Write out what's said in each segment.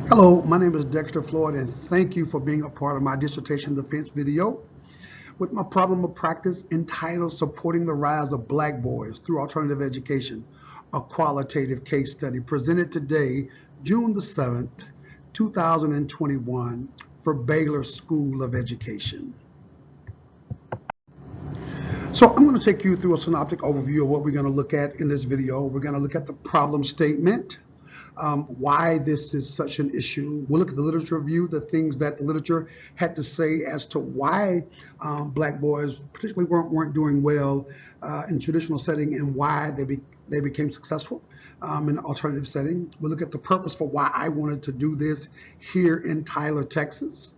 Hello, my name is Dexter Floyd, and thank you for being a part of my dissertation defense video with my problem of practice entitled Supporting the Rise of Black Boys Through Alternative Education, a Qualitative Case Study, presented today, June the 7th, 2021, for Baylor School of Education. So I'm going to take you through a synoptic overview of what we're going to look at in this video. We're going to look at the problem statement, why this is such an issue. We'll look at the literature review, the things that the literature had to say as to why Black boys particularly weren't doing well in traditional setting and why they became successful in an alternative setting. We'll look at the purpose for why I wanted to do this here in Tyler, Texas.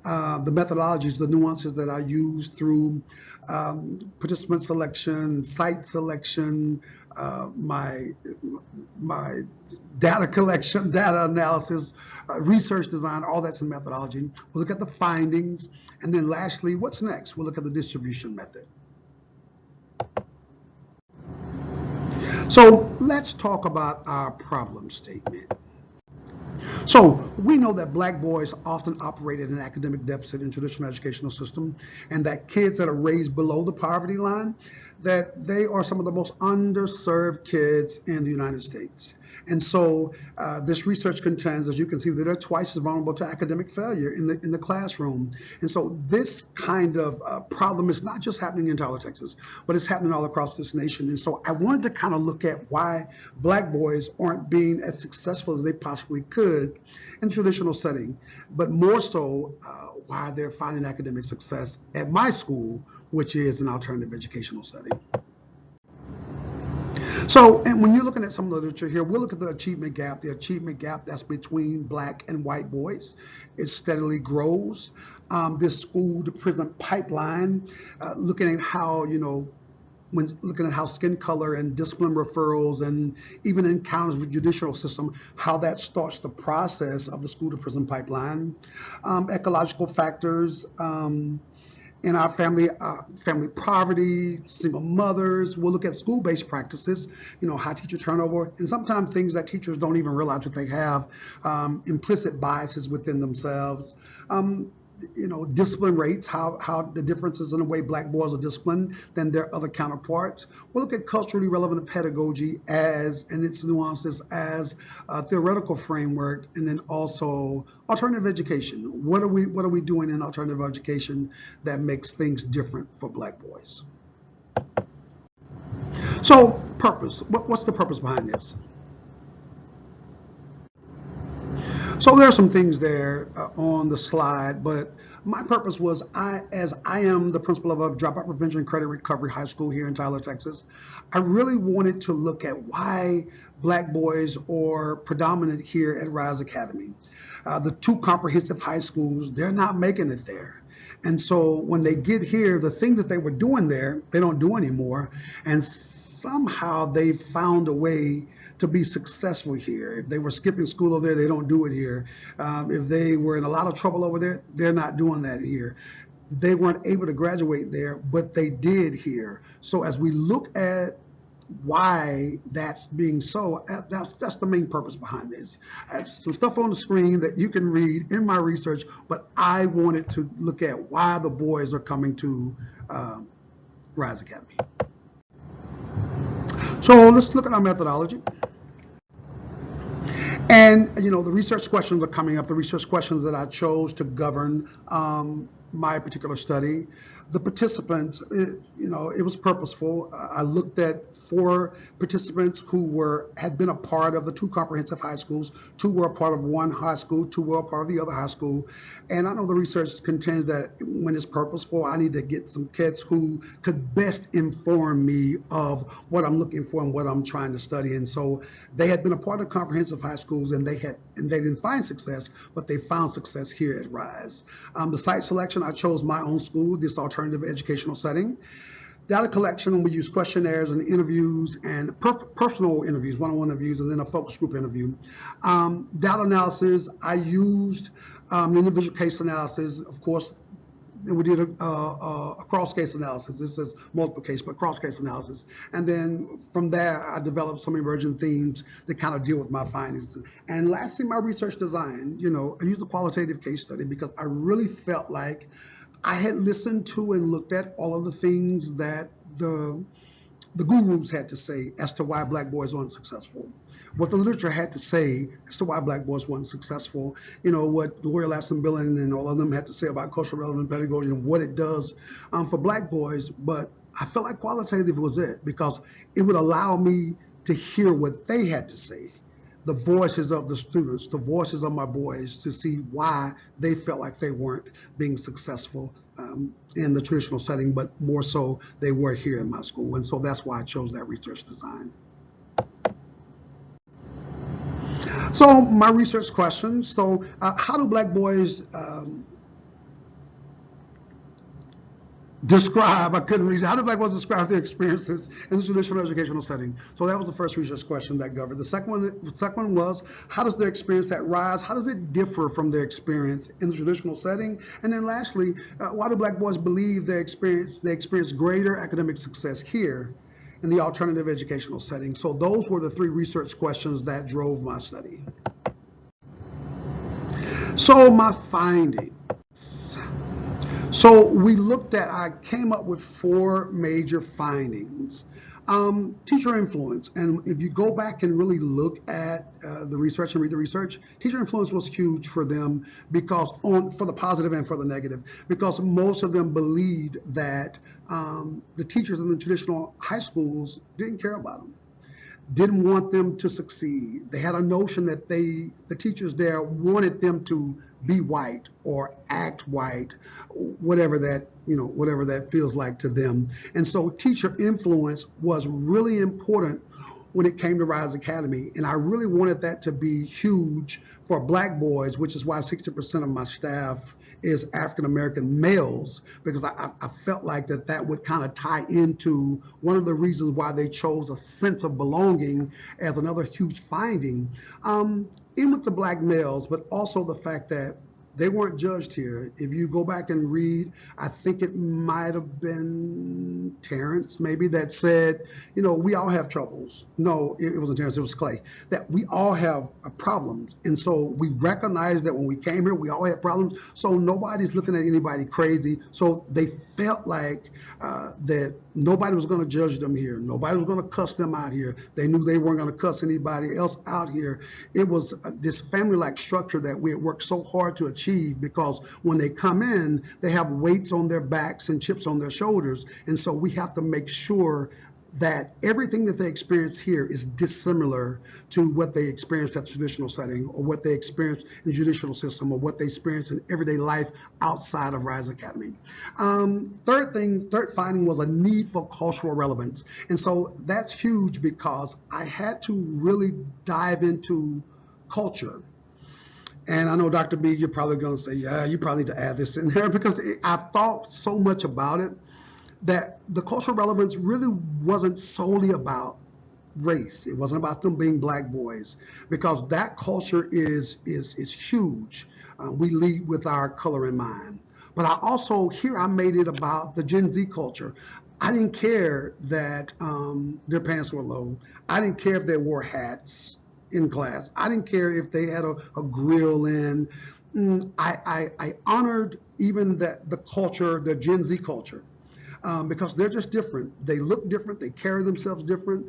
The methodologies, the nuances that I use through participant selection, site selection, my data collection, data analysis, research design, all that's in methodology. We'll look at the findings, and then lastly, what's next? We'll look at the distribution method. So let's talk about our problem statement. So we know that Black boys often operate at an academic deficit in traditional educational system, and that kids that are raised below the poverty line, that they are some of the most underserved kids in the United States. And so this research contends, as you can see, that they're twice as vulnerable to academic failure in the classroom. And so this kind of problem is not just happening in Tyler, Texas, but it's happening all across this nation. And so I wanted to kind of look at why Black boys aren't being as successful as they possibly could in traditional setting, but more so why they're finding academic success at my school, which is an alternative educational setting. So, and when you're looking at some literature here, we'll look at the achievement gap that's between Black and white boys. It steadily grows. This school to prison pipeline, looking at how, when looking at how skin color and discipline referrals and even encounters with judicial system, how that starts the process of the school to prison pipeline. Ecological factors, in our family poverty, single mothers. We'll look at school-based practices, high teacher turnover, and sometimes things that teachers don't even realize that they have, implicit biases within themselves. Discipline rates, how the differences in the way Black boys are disciplined than their other counterparts. We'll look at culturally relevant pedagogy and its nuances as a theoretical framework, and then also alternative education. What are we doing in alternative education that makes things different for Black boys? So purpose, what's the purpose behind this? So there are some things there on the slide, but my purpose was, as I am the principal of a dropout prevention and credit recovery high school here in Tyler, Texas, I really wanted to look at why Black boys are predominant here at Rise Academy. The two comprehensive high schools, they're not making it there. And so when they get here, the things that they were doing there, they don't do anymore. And somehow they found a way to be successful here. If they were skipping school over there, they don't do it here. If they were in a lot of trouble over there, they're not doing that here. They weren't able to graduate there, but they did here. So as we look at why that's being so, that's the main purpose behind this. I have some stuff on the screen that you can read in my research, but I wanted to look at why the boys are coming to Rise Academy. So let's look at our methodology. And, the research questions are coming up, the research questions that I chose to govern my particular study. The participants, it was purposeful. I looked at 4 participants who had been a part of the 2 comprehensive high schools. 2 were a part of one high school, 2 were a part of the other high school. And I know the research contends that when it's purposeful, I need to get some kids who could best inform me of what I'm looking for and what I'm trying to study. And so they had been a part of comprehensive high schools, and they didn't find success, but they found success here at Rise. The site selection, I chose my own school, this alternative educational setting. Data collection, we use questionnaires and interviews and personal interviews, one-on-one interviews, and then a focus group interview. Data analysis, I used individual case analysis. Of course, and we did a cross-case analysis. This is multiple case, but cross-case analysis. And then from there, I developed some emerging themes that kind of deal with my findings. And lastly, my research design. I used a qualitative case study because I really felt like I had listened to and looked at all of the things that the gurus had to say as to why black boys weren't successful, what the literature had to say as to why black boys weren't successful, what Lori Lassen-Billen and all of them had to say about culturally relevant pedagogy and what it does for black boys. But I felt like qualitative was it because it would allow me to hear what they had to say, the voices of the students, the voices of my boys, to see why they felt like they weren't being successful in the traditional setting, but more so they were here in my school. And so that's why I chose that research design. So my research questions. So how do black boys describe, I couldn't read, how do black boys describe their experiences in the traditional educational setting? So that was the first research question that governed. The second one was, how does their experience at Rise, how does it differ from their experience in the traditional setting? And then lastly, why do black boys believe they experience greater academic success here in the alternative educational setting? So those were the three research questions that drove my study. So my findings. So I came up with four major findings. Teacher influence, and if you go back and really look at the research and read the research, teacher influence was huge for them because for the positive and for the negative, because most of them believed that the teachers in the traditional high schools didn't care about them, didn't want them to succeed. They had a notion that the teachers there wanted them to be white or act white, whatever that feels like to them. And so teacher influence was really important when it came to Rise Academy. And I really wanted that to be huge for black boys, which is why 60% of my staff is African-American males, because I felt like that would kind of tie into one of the reasons why they chose a sense of belonging as another huge finding. In with the black males, but also the fact that they weren't judged here. If you go back and read, I think it might have been Terrence maybe that said, we all have troubles. No, it wasn't Terrence, it was Clay. That we all have problems. And so we recognize that when we came here, we all had problems. So nobody's looking at anybody crazy. So they felt like that nobody was going to judge them here. Nobody was going to cuss them out here. They knew they weren't going to cuss anybody else out here. It was this family-like structure that we had worked so hard to achieve, because when they come in, they have weights on their backs and chips on their shoulders. And so we have to make sure that everything that they experience here is dissimilar to what they experience at the traditional setting, or what they experience in the judicial system, or what they experience in everyday life outside of Rise Academy. Third finding was a need for cultural relevance. And so that's huge because I had to really dive into culture. And I know, Dr. B, you're probably going to say, yeah, you probably need to add this in there, because I've thought so much about it, that the cultural relevance really wasn't solely about race. It wasn't about them being black boys, because that culture is huge. We lead with our color in mind. But I made it about the Gen Z culture. I didn't care that their pants were low. I didn't care if they wore hats in class. I didn't care if they had a grill in. I honored even the culture, the Gen Z culture. Because they're just different. They look different. They carry themselves different.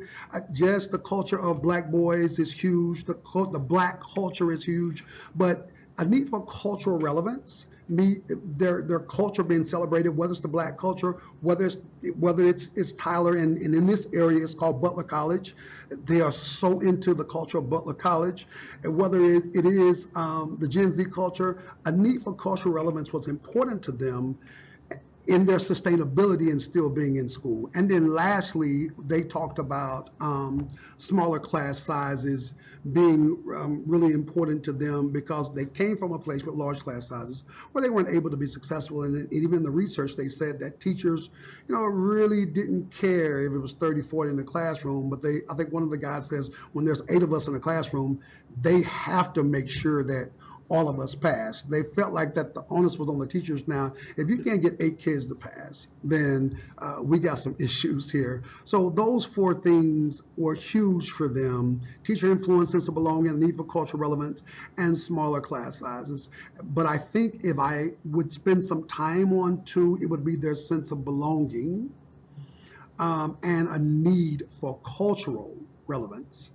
Just the culture of black boys is huge. The black culture is huge. But a need for cultural relevance, their culture being celebrated, whether it's the black culture, whether it's Tyler, and in this area it's called Butler College. They are so into the culture of Butler College. And whether it is the Gen Z culture, a need for cultural relevance was important to them in their sustainability and still being in school. And then lastly, they talked about smaller class sizes being really important to them, because they came from a place with large class sizes where they weren't able to be successful. And even in the research, they said that teachers, really didn't care if it was 30, 40 in the classroom, but I think one of the guys says when there's 8 of us in the classroom, they have to make sure that all of us pass. They felt like that the onus was on the teachers. Now, if you can't get 8 kids to pass, then we got some issues here. So those 4 things were huge for them: teacher influence, sense of belonging, need for cultural relevance, and smaller class sizes. But I think if I would spend some time on 2, it would be their sense of belonging and a need for cultural relevance.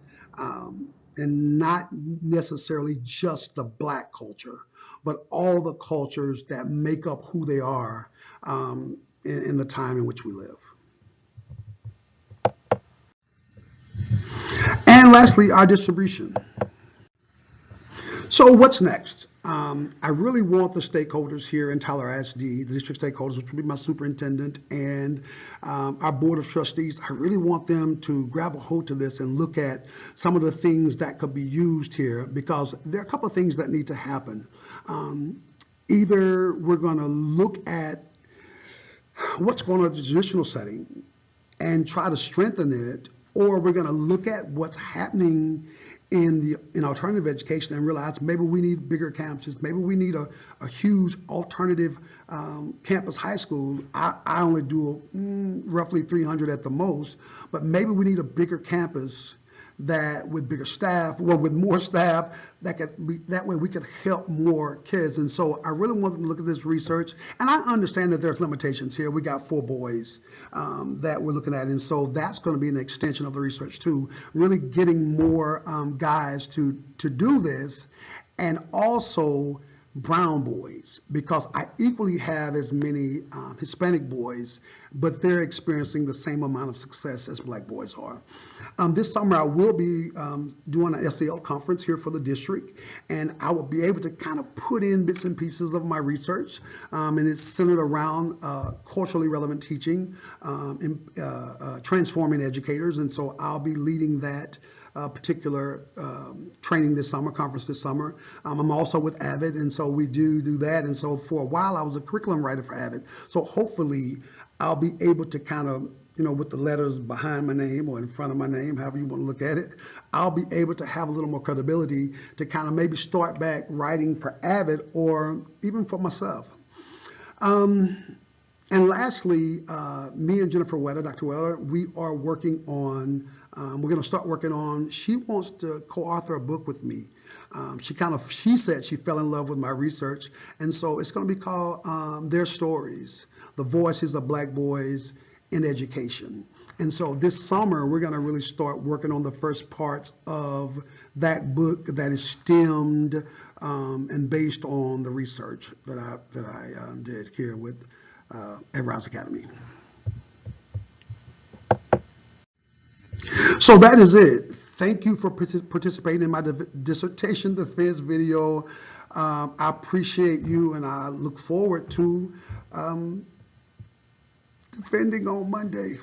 And not necessarily just the Black culture, but all the cultures that make up who they are in the time in which we live. And lastly, our distribution. So what's next? I really want the stakeholders here in Tyler ISD, the district stakeholders, which will be my superintendent and our board of trustees. I really want them to grab a hold of this and look at some of the things that could be used here, because there are a couple of things that need to happen. Either we're going to look at what's going on in the traditional setting and try to strengthen it, or we're going to look at what's happening in alternative education and realize maybe we need bigger campuses. Maybe we need a huge alternative campus high school. I only do roughly 300 at the most, but maybe we need a bigger campus that with bigger staff, or with more staff, that way we could help more kids. And so I really want them to look at this research, and I understand that there's limitations here. We got 4 boys that we're looking at, and so that's going to be an extension of the research too, really getting more guys to do this, and also brown boys, because I equally have as many Hispanic boys, but they're experiencing the same amount of success as Black boys are. This summer I will be doing an SEL conference here for the district, and I will be able to kind of put in bits and pieces of my research, and it's centered around culturally relevant teaching, and transforming educators, and so I'll be leading that particular training this summer, conference this summer. I'm also with Avid, and so we do that. And so for a while, I was a curriculum writer for Avid. So hopefully, I'll be able to kind of, with the letters behind my name or in front of my name, however you want to look at it, I'll be able to have a little more credibility to kind of maybe start back writing for Avid or even for myself. And lastly, me and Jennifer Wetter, Dr. Wetter, we are working on, we're going to start working on, she wants to co-author a book with me. She said she fell in love with my research, and so it's going to be called Their Stories, The Voices of Black Boys in Education. And so this summer, we're going to really start working on the first parts of that book that is stemmed and based on the research that I did here with at Rouse Academy. So that is it. Thank you for participating in my dissertation defense video. I appreciate you, and I look forward to defending on Monday.